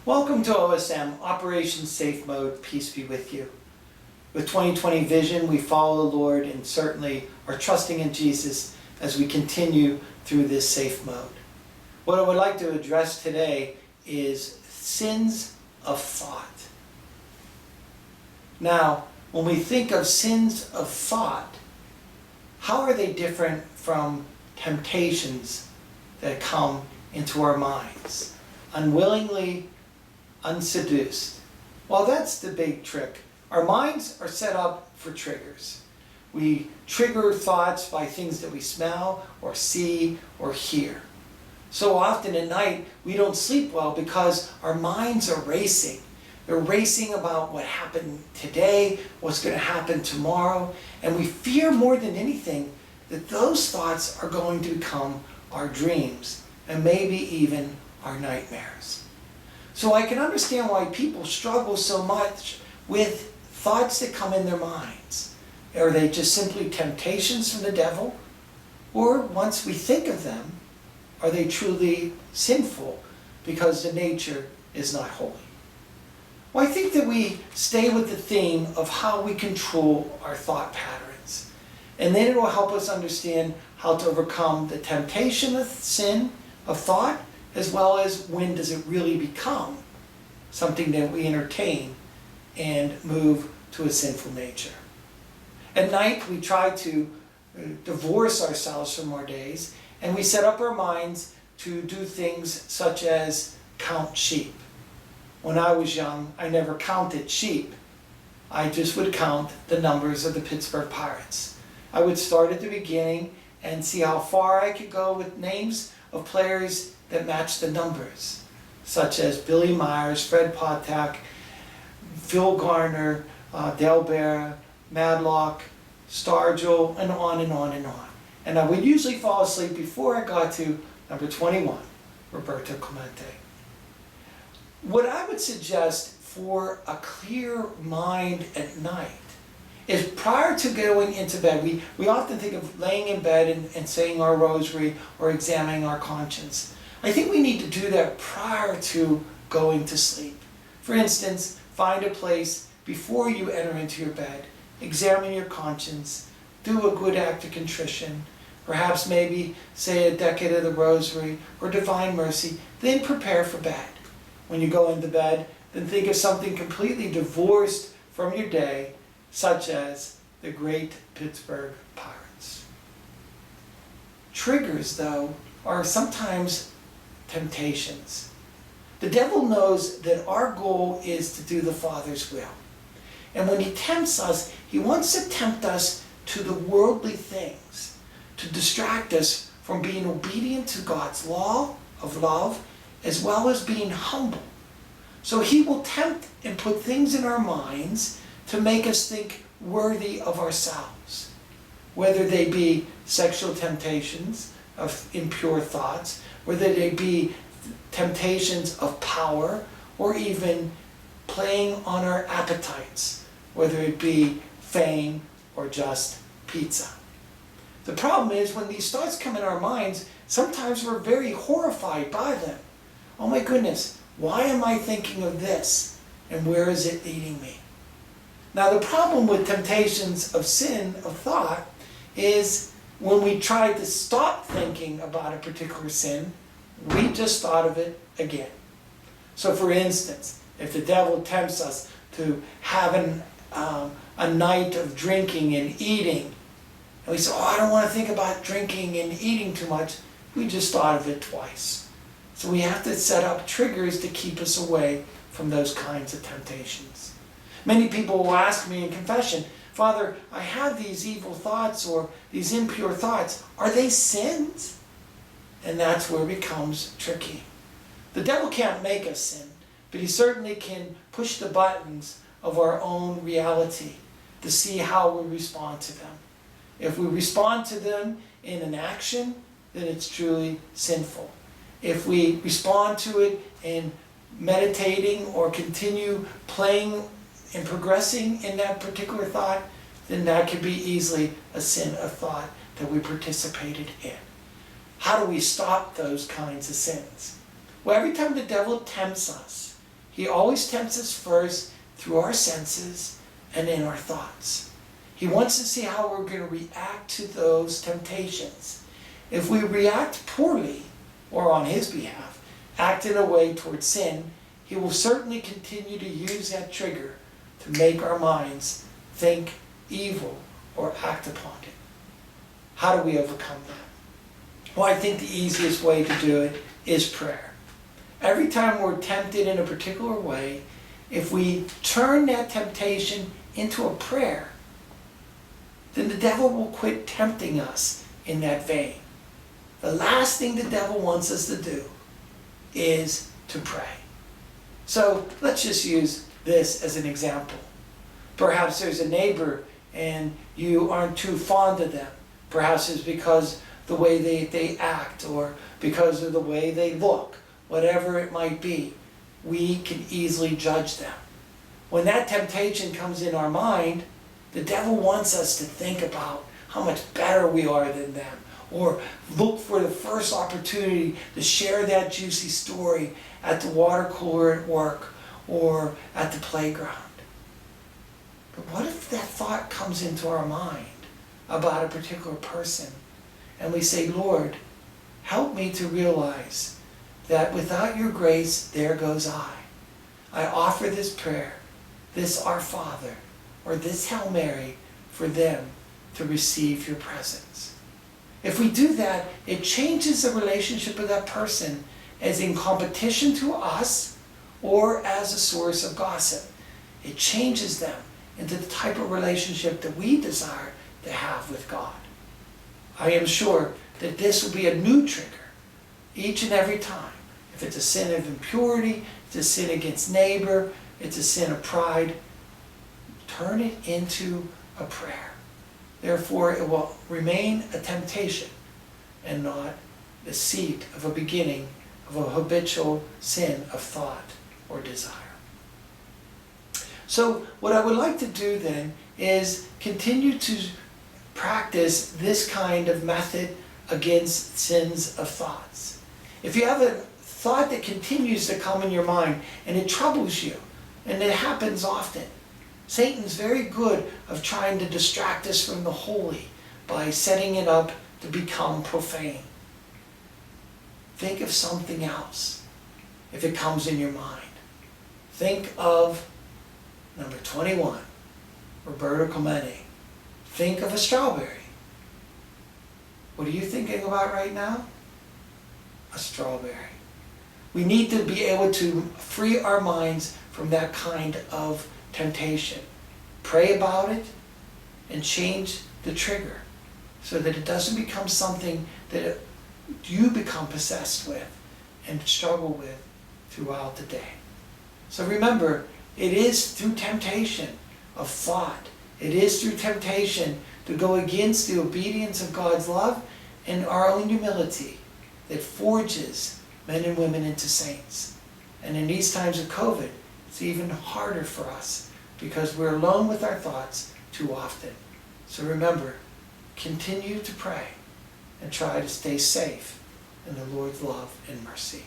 Welcome to OSM, Operation Safe Mode, peace be with you. With 2020 vision, we follow the Lord and certainly are trusting in Jesus as we continue through this safe mode. What I would like to address today is sins of thought. Now, when we think of sins of thought, how are they different from temptations that come into our minds, unwillingly, unseduced? Well, that's the big trick. Our minds are set up for triggers. We trigger thoughts by things that we smell or see or hear. So often at night we don't sleep well because our minds are racing. They're racing about what happened today, what's going to happen tomorrow, and we fear more than anything that those thoughts are going to become our dreams and maybe even our nightmares. So I can understand why people struggle so much with thoughts that come in their minds. Are they just simply temptations from the devil? Or once we think of them, are they truly sinful because the nature is not holy? Well, I think that we stay with the theme of how we control our thought patterns. And then it will help us understand how to overcome the temptation of sin, of thought, as well as when does it really become something that we entertain and move to a sinful nature. At night, we try to divorce ourselves from our days, and we set up our minds to do things such as count sheep. When I was young, I never counted sheep. I just would count the numbers of the Pittsburgh Pirates. I would start at the beginning and see how far I could go with names of players that matched the numbers, such as Billy Myers, Fred Potak, Phil Garner, Dale Bear, Madlock, Stargell, and on and on and on. And I would usually fall asleep before I got to number 21, Roberto Clemente. What I would suggest for a clear mind at night is prior to going into bed, we often think of laying in bed and saying our rosary or examining our conscience. I think we need to do that prior to going to sleep. For instance, find a place before you enter into your bed, examine your conscience, do a good act of contrition, perhaps maybe say a decade of the rosary or divine mercy, then prepare for bed. When you go into bed, then think of something completely divorced from your day, such as the great Pittsburgh Pirates. Triggers, though, are sometimes temptations. The devil knows that our goal is to do the Father's will. And when he tempts us, he wants to tempt us to the worldly things, to distract us from being obedient to God's law of love, as well as being humble. So he will tempt and put things in our minds to make us think worthy of ourselves, whether they be sexual temptations of impure thoughts, whether they be temptations of power, or even playing on our appetites, whether it be fame or just pizza. The problem is when these thoughts come in our minds, sometimes we're very horrified by them. Oh my goodness, why am I thinking of this? And where is it leading me? Now the problem with temptations of sin, of thought, is when we try to stop thinking about a particular sin, we just thought of it again. So for instance, if the devil tempts us to have a night of drinking and eating, and we say, oh, I don't want to think about drinking and eating too much, we just thought of it twice. So we have to set up triggers to keep us away from those kinds of temptations. Many people will ask me in confession, Father, I have these evil thoughts or these impure thoughts. Are they sins? And that's where it becomes tricky. The devil can't make us sin, but he certainly can push the buttons of our own reality to see how we respond to them. If we respond to them in an action, then it's truly sinful. If we respond to it in meditating or continue playing and progressing in that particular thought, then that could be easily a sin of thought that we participated in. How do we stop those kinds of sins? Well, every time the devil tempts us, He always tempts us first through our senses and in our thoughts. He wants to see how we're going to react to those temptations. If we react poorly, or on his behalf, act in a way towards sin, he will certainly continue to use that trigger to make our minds think evil or act upon it. How do we overcome that? Well, I think the easiest way to do it is prayer. Every time we're tempted in a particular way, if we turn that temptation into a prayer, then the devil will quit tempting us in that vein. The last thing the devil wants us to do is to pray. So let's just use this as an example. Perhaps there's a neighbor and you aren't too fond of them. Perhaps it's because the way they act or because of the way they look, whatever it might be, we can easily judge them. When that temptation comes in our mind, the devil wants us to think about how much better we are than them, or look for the first opportunity to share that juicy story at the water cooler at work or at the playground. But what if that thought comes into our mind about a particular person and we say, Lord, help me to realize that without your grace, there goes I. I offer this prayer, this Our Father, or this Hail Mary for them to receive your presence. If we do that, it changes the relationship of that person as in competition to us or as a source of gossip. It changes them into the type of relationship that we desire to have with God. I am sure that this will be a new trigger each and every time. If it's a sin of impurity, it's a sin against neighbor, it's a sin of pride, turn it into a prayer. Therefore, it will remain a temptation and not the seed of a beginning of a habitual sin of thought or desire. So what I would like to do then is continue to practice this kind of method against sins of thoughts. If you have a thought that continues to come in your mind and it troubles you, and it happens often, Satan's very good of trying to distract us from the holy by setting it up to become profane. Think of something else if it comes in your mind. Think of number 21, Roberto Clemente. Think of a strawberry. What are you thinking about right now? A strawberry. We need to be able to free our minds from that kind of temptation. Pray about it and change the trigger so that it doesn't become something that you become possessed with and struggle with throughout the day. So remember, it is through temptation of thought, it is through temptation to go against the obedience of God's love and our own humility that forges men and women into saints. And in these times of COVID, it's even harder for us because we're alone with our thoughts too often. So remember, continue to pray and try to stay safe in the Lord's love and mercy.